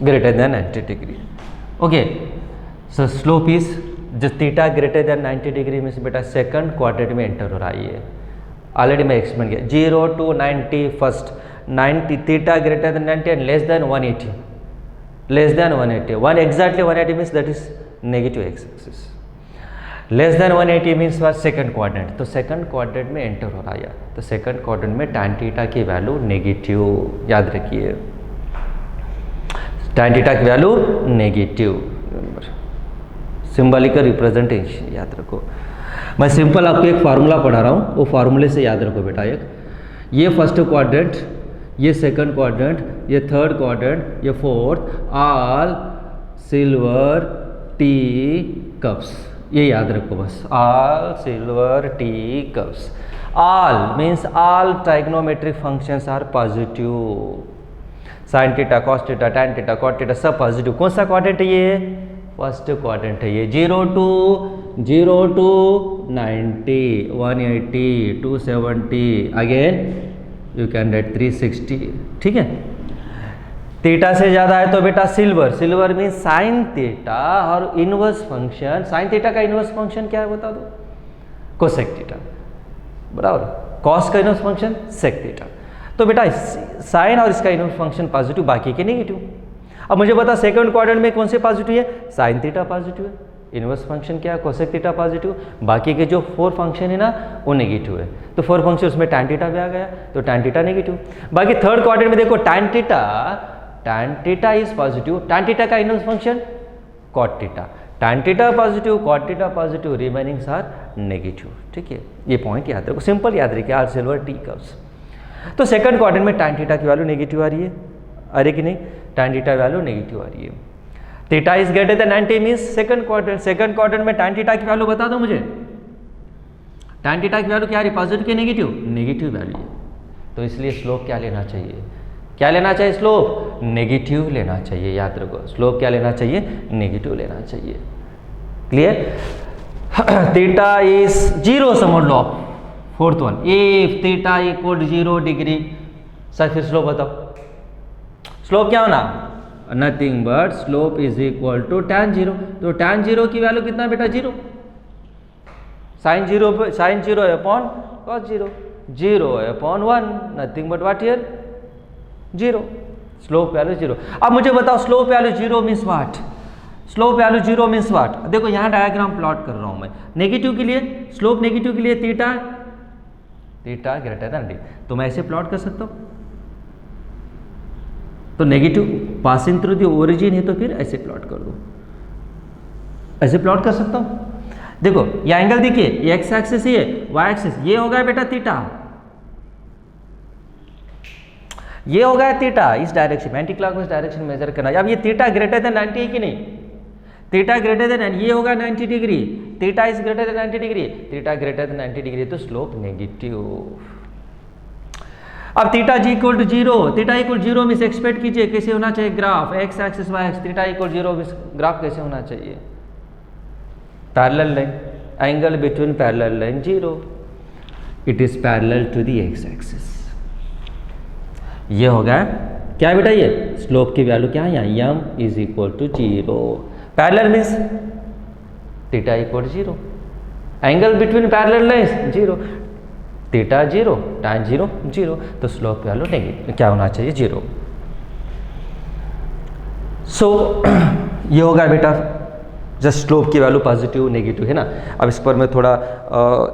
A: greater than 90 degree, okay, so slope is, जब theta greater than 90 degree means बेटा सेकंड क्वाड्रेंट में एंटर हो रहा है, ऑलरेडी मैं एक्सप्लेन किया, 0 to 90 first, 90 theta greater than 90 and less than 180, less than 180, 1 exactly 180 means that is negative X axis, less than 180 means what second quadrant, तो सेकंड क्वाड्रेंट में एंटर हो रहा है, तो सेकंड क्वाड्रेंट में tan थीटा की वैल्यू नेगेटिव, याद रखिए tan थीटा की वैल्यू नेगेटिव, सिंबॉलिकल रिप्रेजेंटेशन याद रखो। मैं सिंपल आपको एक फार्मूला पढ़ा रहा हूँ, वो फार्मूले से याद रखो बेटा, एक ये फर्स्ट क्वाड्रेंट, ये सेकंड क्वाड्रेंट, ये थर्ड क्वाड्रेंट, ये fourth, all silver tea cups, ये याद रखो बस, all silver tea cups, all means all trigonometric functions are positive, sine theta, cos theta, tan theta, cot theta सब पॉजिटिव। कौन सा क्वाड्रेंट है ये, फर्स्ट क्वाड्रेंट है ये, 0 to 90, 180, 270, again you can right 360, ठीक है। थीटा से ज़्यादा है तो बेटा silver, silver mean sine theta, और इनवर्स फंक्शन, साइन थीटा का इनवर्स फंक्शन क्या है बता दो, कोसेक थीटा, बराबर, कॉस का इनवर्स फंक्शन सेक थीटा, तो बेटा साइन और इसका इनवर्स फंक्शन पॉजिटिव, बाकी के नेगेटिव। अब मुझे बता सेकंड क्वाड्रेंट में कौन से पॉजिटिव है, साइन थीटा पॉजिटिव है, इनवर्स फंक्शन क्या है, कोसेक थीटा पॉजिटिव, बाकी के जो 4 फंक्शन है ना वो नेगेटिव है, तो 4 फंक्शन उसमें tan थीटा भी आ गया, तो tan थीटा नेगेटिव। बाकी थर्ड क्वाड्रेंट में देखो tan theta is positive, tan theta का inverse function cot theta, tan theta positive, cot theta positive, remainings are negative, ठीक है, ये पॉइंट याद रखो, सिंपल याद रखिए, आर सिल्वर टी कप्स। तो सेकंड क्वाड्रेंट में tan थीटा की वैल्यू नेगेटिव आ रही है, अरे कि नहीं, tan थीटा वैल्यू नेगेटिव आ रही है, theta is greater than 90 means second quadrant में tan थीटा की वैल्यू बता दो मुझे, tan थीटा की वैल्यू क्या आ रही है, पॉजिटिव की नेगेटिव, नेगेटिव वैल्यू, तो इसलिए स्लोप क्या लेना चाहिए, क्या लेना चाहिए, स्लोप नेगेटिव लेना चाहिए, याद रखो स्लोप क्या लेना चाहिए, नेगेटिव लेना चाहिए, क्लियर। थीटा इज 0 समझ लो आप, fourth one, if theta equal 0 degree, sir फिर स्लोप बताओ, स्लोप क्या होना, nothing but slope is equal to tan 0, तो tan 0 की वैल्यू कितना बेटा 0, sine 0 upon cos 0, 0/1, nothing but what here 0, slope value 0। अब मुझे बताओ slope value 0 means what, slope value 0 means what, देखो यहाँ डायग्राम प्लॉट कर रहा हूँ मैं, नेगेटिव के लिए, स्लोप नेगेटिव के लिए थीटा ग्रेटर देन 90, तो मैं ऐसे प्लॉट कर सकता हूँ, तो negative passing through the origin है तो फिर ऐसे प्लॉट कर दो, ऐसे प्लॉट कर सकता हूँ। देखो ये एंगल देखिए, ये एक्स एक्सिस ही है, वाई एक्सिस, ये हो गया बेटा थीटा, ये हो गया थीटा, इस डायरेक्शन में एंटी क्लॉकवाइज डायरेक्शन मेजर करना। अब ये थीटा ग्रेटर देन 90 है कि नहीं, थीटा ग्रेटर देन, ये होगा 90 degree, theta is greater than 90 degree, theta greater than 90 degree तो स्लोप नेगेटिव। अब थीटा जी equal to zero, theta equal zero means expect कीजिए कैसे होना चाहिए graph, x axis y x, theta equal zero means graph कैसे होना चाहिए, parallel line, angle between parallel line zero, it is parallel to the x axis. ये हो गया क्या बेटा, ये स्लोप की वैल्यू क्या है यहाँ, m is equal to zero, parallel means theta equal to zero, angle between parallel lines zero, theta zero, tan zero zero, तो स्लोप वैल्यू नेगेटिव क्या होना चाहिए, जीरो। सो ये होगा बेटा जस्ट स्लोप की वैल्यू पॉजिटिव नेगेटिव है ना। अब इस पर मैं थोड़ा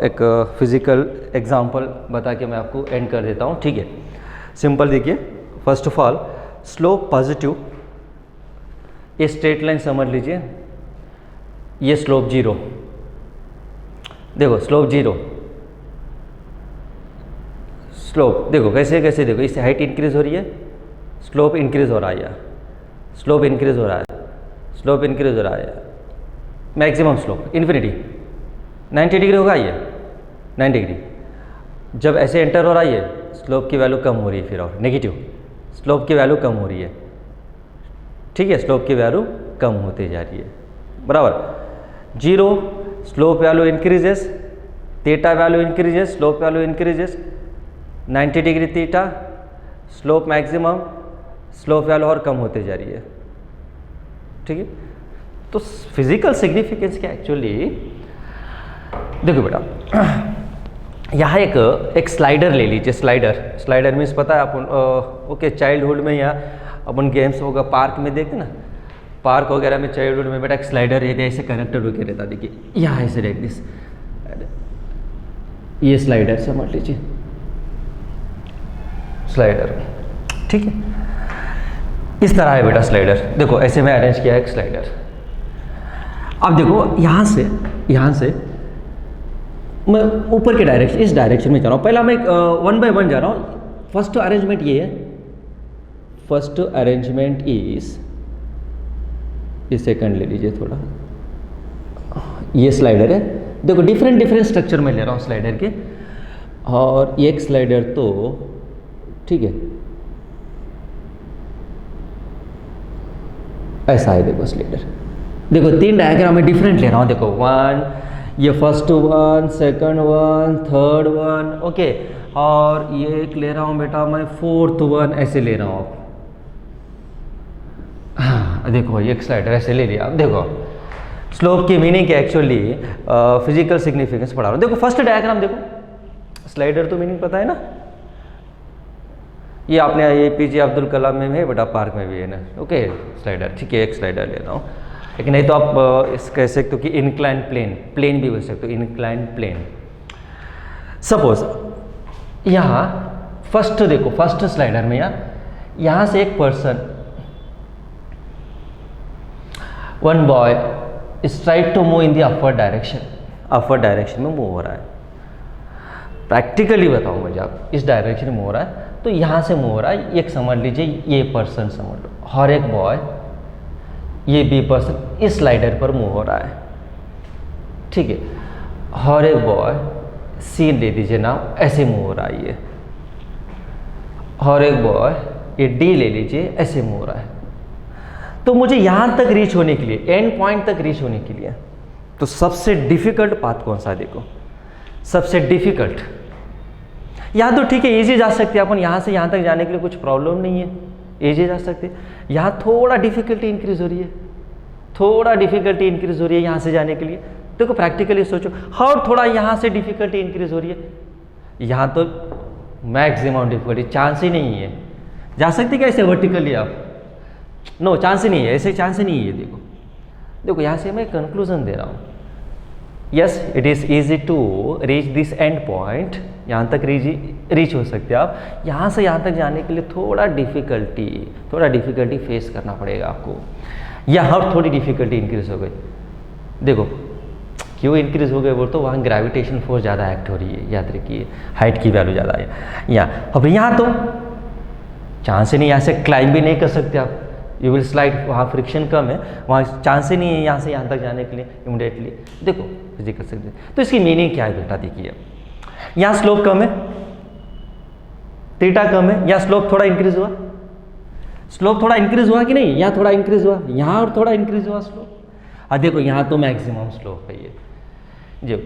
A: एक फिजिकल एग्जांपल बता के मैं आपको एंड कर देता हूँ, ठीक है। सिंपल देखिए, first of all slope positive, ये स्ट्रेट लाइन समझ लीजिए, ये स्लोप जीरो, देखो स्लोप जीरो, स्लोप देखो कैसे कैसे, देखो इससे हाइट इंक्रीज हो रही है, स्लोप इंक्रीज हो रहा है, स्लोप इंक्रीज हो रहा है, स्लोप इंक्रीज हो रहा है, मैक्सिमम स्लोप इन्फिनिटी 90 डिग्री होगा ये 90 डिग्री। जब ऐसे एंटर हो रहा है स्लोप की वैल्यू कम हो रही है, फिर और नेगेटिव, स्लोप की वैल्यू कम हो रही है, ठीक है, स्लोप की वैल्यू कम होते जा रही है, बराबर। Zero slope value increases, theta value increases, slope value increases, 90 degree theta, slope maximum, slope value और कम होते जा रही है, ठीक है। तो फिजिकल सिग्निफिकेंस क्या एक्चुअली, देखो बेटा यहाँ एक स्लाइडर ले लीजिए, स्लाइडर मीन्स पता है अपन, ओके चाइल्डहुड में या अपन गेम्स होगा पार्क में देखते ना, पार्क वगैरह में चाइल्डहुड में बेटा एक स्लाइडर रहता है, ऐसे कनेक्टेड होकर रहता, देखिए यहाँ ऐसे लाइक दिस, ये स्लाइडर समझ लीजिए, स्लाइडर, ठीक है, इस तरह है बेटा स्लाइडर, देखो ऐसे मैं अरेंज किया है एक स्लाइडर। अब देखो यहाँ से मैं ऊपर के डायरेक्शन, इस डायरेक्शन में जा रहा हूँ, पहला मैं 1 बाय 1 जा रहा हूँ। फर्स्ट अरेंजमेंट ये है, फर्स्ट अरेंजमेंट इज, ये सेकंड ले लीजिए थोड़ा, ये स्लाइडर है, देखो डिफरेंट स्ट्रक्चर में ले रहा हूँ स्लाइडर के, और एक स्लाइडर तो ठीक है ऐसा है, देखो स्लाइडर, देखो 3 डायग्राम में डिफरेंट ले रहा हूँ, देखो 1, ये first one, second one, third one, okay, और ये एक ले रहा हूँ बेटा मैं 4th वन, ऐसे ले रहा हूँ। हाँ देखो एक स्लाइडर ऐसे ले लिया। अब देखो स्लोप की मीनिंग क्या एक्चुअली फिजिकल सिग्निफिकेंस पढ़ा रहा हूँ। देखो फर्स्ट डायग्राम देखो, स्लाइडर तो मीनिंग पता है ना, ये आपने ये पीजे अब्दुल कलाम में है, बटा पार्क में भी है ना, ओके स्लाइडर, ठीक है, एक स्लाइडर ले रहा हूँ। लेकिन नहीं तो आप इस कह सकते हो कि इनक्लाइन प्लेन भी बोल सकते हो, इनक्लाइन प्लेन। सपोज यहाँ फर्स्ट देखो, फर्स्ट स्लाइडर में यहाँ से एक person, one boy is tried to move in the upward direction में मूव हो रहा है। प्रैक्टिकली बताऊँ मुझे, आप इस डायरेक्शन में मूव हो रहा है तो यहाँ से मूव हो रहा है, एक समझ लीजिए, ये पर्सन समझ लो, हर एक बॉय, ये बी पर्सन इस स्लाइडर पर मूव हो रहा है, ठीक है, हर एक बॉय सी ले दीजिए नाम, ऐसे मूव हो रहा है, ये हर एक बॉय ये डी ले लीजिए, ऐसे मूव हो रहा है। तो मुझे यहाँ तक रीच होने के लिए, एंड पॉइंट तक रीच होने के लिए, तो सबसे डिफिकल्ट पाथ कौन सा है? देखो सबसे डिफिकल्ट, यहाँ तो ठीक है इजी जा सकते हैं अपन, यहाँ से यहाँ तक जाने के लिए कुछ प्रॉब्लम नहीं है, इजी जा सकते। यहाँ थोड़ा डिफिकल्टी इंक्रीज हो रही है, थोड़ा डिफिकल्टी इंक्रीज हो रही है यहाँ से जाने के लिए। देखो प्रैक्टिकली सोचो, और थोड़ा यहाँ से डिफिकल्टी इंक्रीज हो रही है, यहाँ तो मैक्सिमम डिफिकल्टी, चांस ही नहीं है। जा सकते क्या ऐसे वर्टिकली आप? नो, चांस ही नहीं है, ऐसे चांस ही नहीं है। देखो देखो यहाँ से मैं कंक्लूजन दे रहा हूँ, yes it is easy to reach this end point, यहाँ तक रीच हो सकते हैं आप। यहाँ से यहाँ तक जाने के लिए थोड़ा डिफिकल्टी फेस करना पड़ेगा आपको। यहाँ थोड़ी डिफिकल्टी इंक्रीज हो गई, देखो क्यों इंक्रीज हो गए? वो तो वहाँ ग्रेविटेशन फोर्स ज़्यादा एक्ट हो रही है, याद रखिए, हाइट की वैल्यू ज़्यादा है यहाँ। अब यहाँ तो चांस ही नहीं, यहाँ से क्लाइंब भी नहीं कर सकते आप, यू विल स्लाइड, वहाँ फ्रिक्शन कम है, वहाँ चांस ही नहीं है यहाँ से यहाँ तक जाने के लिए इमीडिएटली। देखो फिजिकल सिग्निफिकेंस, तो इसकी मीनिंग क्या है बेटा, देखिए यहाँ स्लोप कम है, थीटा कम है, यहाँ स्लोप थोड़ा इंक्रीज हुआ, स्लोप थोड़ा इंक्रीज हुआ कि नहीं, यहाँ थोड़ा इंक्रीज हुआ, यहाँ और थोड़ा इंक्रीज हुआ स्लोप। देखो यहाँ तो मैक्सिमम स्लोप है ये, जो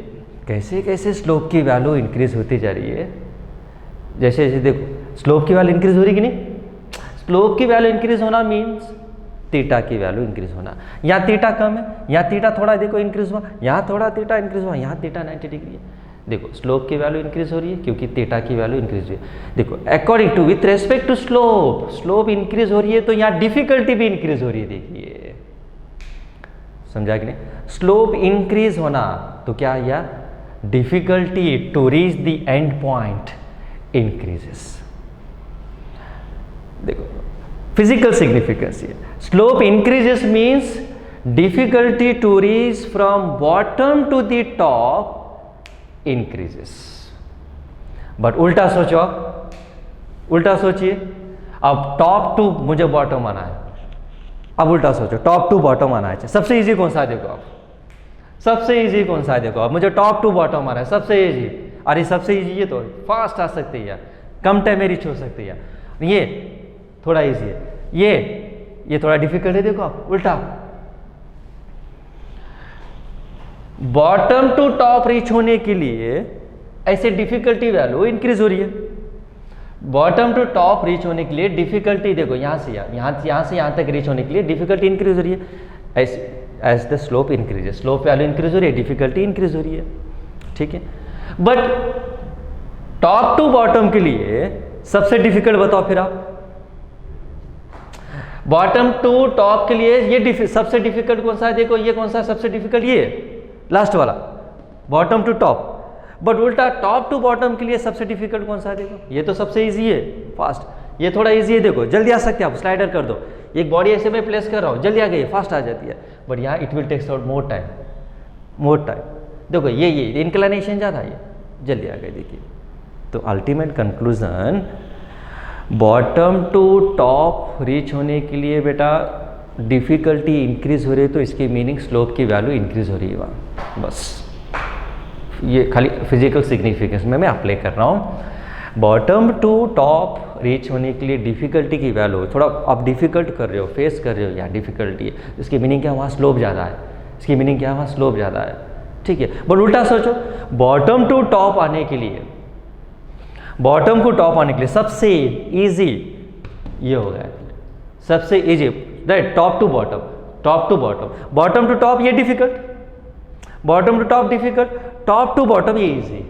A: कैसे कैसे स्लोप की वैल्यू इंक्रीज होती जा रही है, जैसे जैसे देखो स्लोप की वैल्यू इंक्रीज हो रही कि नहीं, स्लोप की वैल्यू इंक्रीज होना मीन्स थीटा की वैल्यू इंक्रीज होना। यहाँ थीटा कम है, यहाँ थीटा थोड़ा देखो इंक्रीज हुआ, यहाँ थोड़ा थीटा इंक्रीज हुआ, यहाँ थीटा 90 डिग्री है। देखो स्लोप की वैल्यू इंक्रीज हो रही है क्योंकि थीटा की वैल्यू इंक्रीज हुई है। देखो according to with respect to slope, slope increase हो रही है तो यहाँ डिफिकल्टी भी इंक्रीज हो रही है। देखिए समझा कि नहीं, स्लोप इंक्रीज होना तो क्या, या difficulty to reach the end point increases. देखो फिजिकल सिग्निफिकेंस है, slope increases means difficulty to reach from bottom to the top increases. But उल्टा सोचो, उल्टा सोचिए, अब टॉप टू मुझे बॉटम आना है, अब उल्टा सोचो टॉप टू बॉटम आना है, सबसे इजी कौन सा है, देखो आप सबसे इजी कौन सा है, देखो अब मुझे टॉप टू बॉटम आ रहा है, सबसे इजी, अरे सबसे इजी ये तो फास्ट आ सकती है, कम टाइम में रीच हो सकती है, ये थोड़ा इजी है, ये थोड़ा डिफिकल्ट है। देखो आप उल्टा, बॉटम टू टॉप रीच होने के लिए ऐसे डिफिकल्टी वैल्यू इंक्रीज हो रही है, बॉटम टू टॉप रीच होने के लिए डिफिकल्टी देखो यहाँ से यहाँ तक रीच होने के लिए डिफिकल्टी इंक्रीज हो रही है। ऐसे as the slope increases, slope value increase हो रही है, डिफिकल्टी इंक्रीज हो रही है, ठीक है। बट टॉप टू बॉटम के लिए सबसे डिफिकल्ट बताओ फिर आप, बॉटम टू टॉप के लिए ये सबसे डिफिकल्ट कौन सा है, देखो ये कौन सा सबसे डिफिकल्ट, ये लास्ट वाला बॉटम टू टॉप। बट उल्टा टॉप टू बॉटम के लिए सबसे डिफिकल्ट कौन सा है, देखो ये तो सबसे इजी है, फास्ट, ये थोड़ा इजी है, देखो जल्दी आ सकते हैं आप, स्लाइडर कर दो, एक बॉडी ऐसे मैं प्लेस कर रहा हूँ जल्दी आ गई, फास्ट आ जाती है। बट यहाँ it will takes out more time, देखो ये इंक्लिनेशन ज़्यादा है, जल्दी आ गई। देखिए तो ultimate conclusion, bottom to top reach होने के लिए बेटा डिफिकल्टी इंक्रीज हो रही है, तो इसकी मीनिंग स्लोप की वैल्यू इंक्रीज हो रही है वहाँ, बस ये खाली फिजिकल सिग्निफिकेंस में मैं अप्लाई कर रहा हूँ। बॉटम टू टॉप रीच होने के लिए डिफिकल्टी की वैल्यू थोड़ा आप डिफिकल्ट कर रहे हो, फेस कर रहे हो, या डिफिकल्टी है, इसकी मीनिंग क्या, वहाँ स्लोप ज़्यादा है, इसकी मीनिंग क्या, वहाँ स्लोप ज़्यादा है, ठीक है। बट उल्टा सोचो, बॉटम टू टॉप आने के लिए, बॉटम को टॉप आने के लिए सबसे इजी ये हो गया, सबसे easy right, top to bottom, bottom to top ये difficult, bottom to top difficult, top to bottom ये इजी,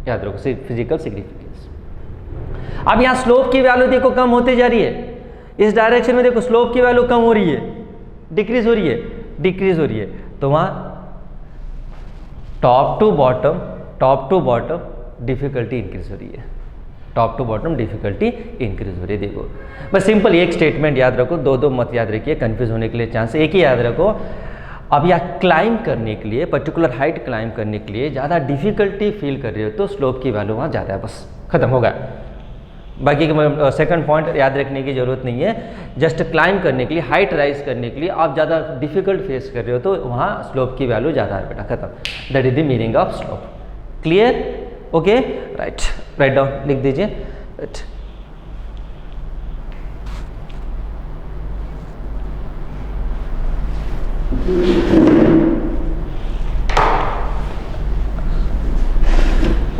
A: याद रखो फिजिकल सिग्निफिकेंस। अब यहाँ स्लोप की वैल्यू देखो कम होती जा रही है, इस डायरेक्शन में देखो स्लोप की वैल्यू कम हो रही है, डिक्रीज हो रही है, तो वहाँ top to bottom difficulty increase हो रही है, top to bottom difficulty increase हो रही है। देखो बस सिंपल एक स्टेटमेंट याद रखो, दो मत याद रखिए, कंफ्यूज होने के लिए चांस, एक ही याद रखो। अब यहाँ क्लाइंब करने के लिए, पर्टिकुलर हाइट क्लाइंब करने के लिए ज़्यादा डिफिकल्टी फील कर रहे हो तो स्लोप की वैल्यू वहाँ ज़्यादा है, बस खत्म हो गया। बाकी का सेकंड पॉइंट याद रखने की जरूरत नहीं है, जस्ट क्लाइंब करने के लिए, हाइट राइज करने के लिए आप ज़्यादा डिफिकल्ट फेस कर रहे हो तो वहाँ स्लोप की वैल्यू ज़्यादा है बेटा, खत्म। That is the meaning of slope. Clear? Okay, write down, लिख दीजिए। राइट,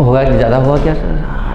A: होगा कि ज़्यादा हुआ क्या सर?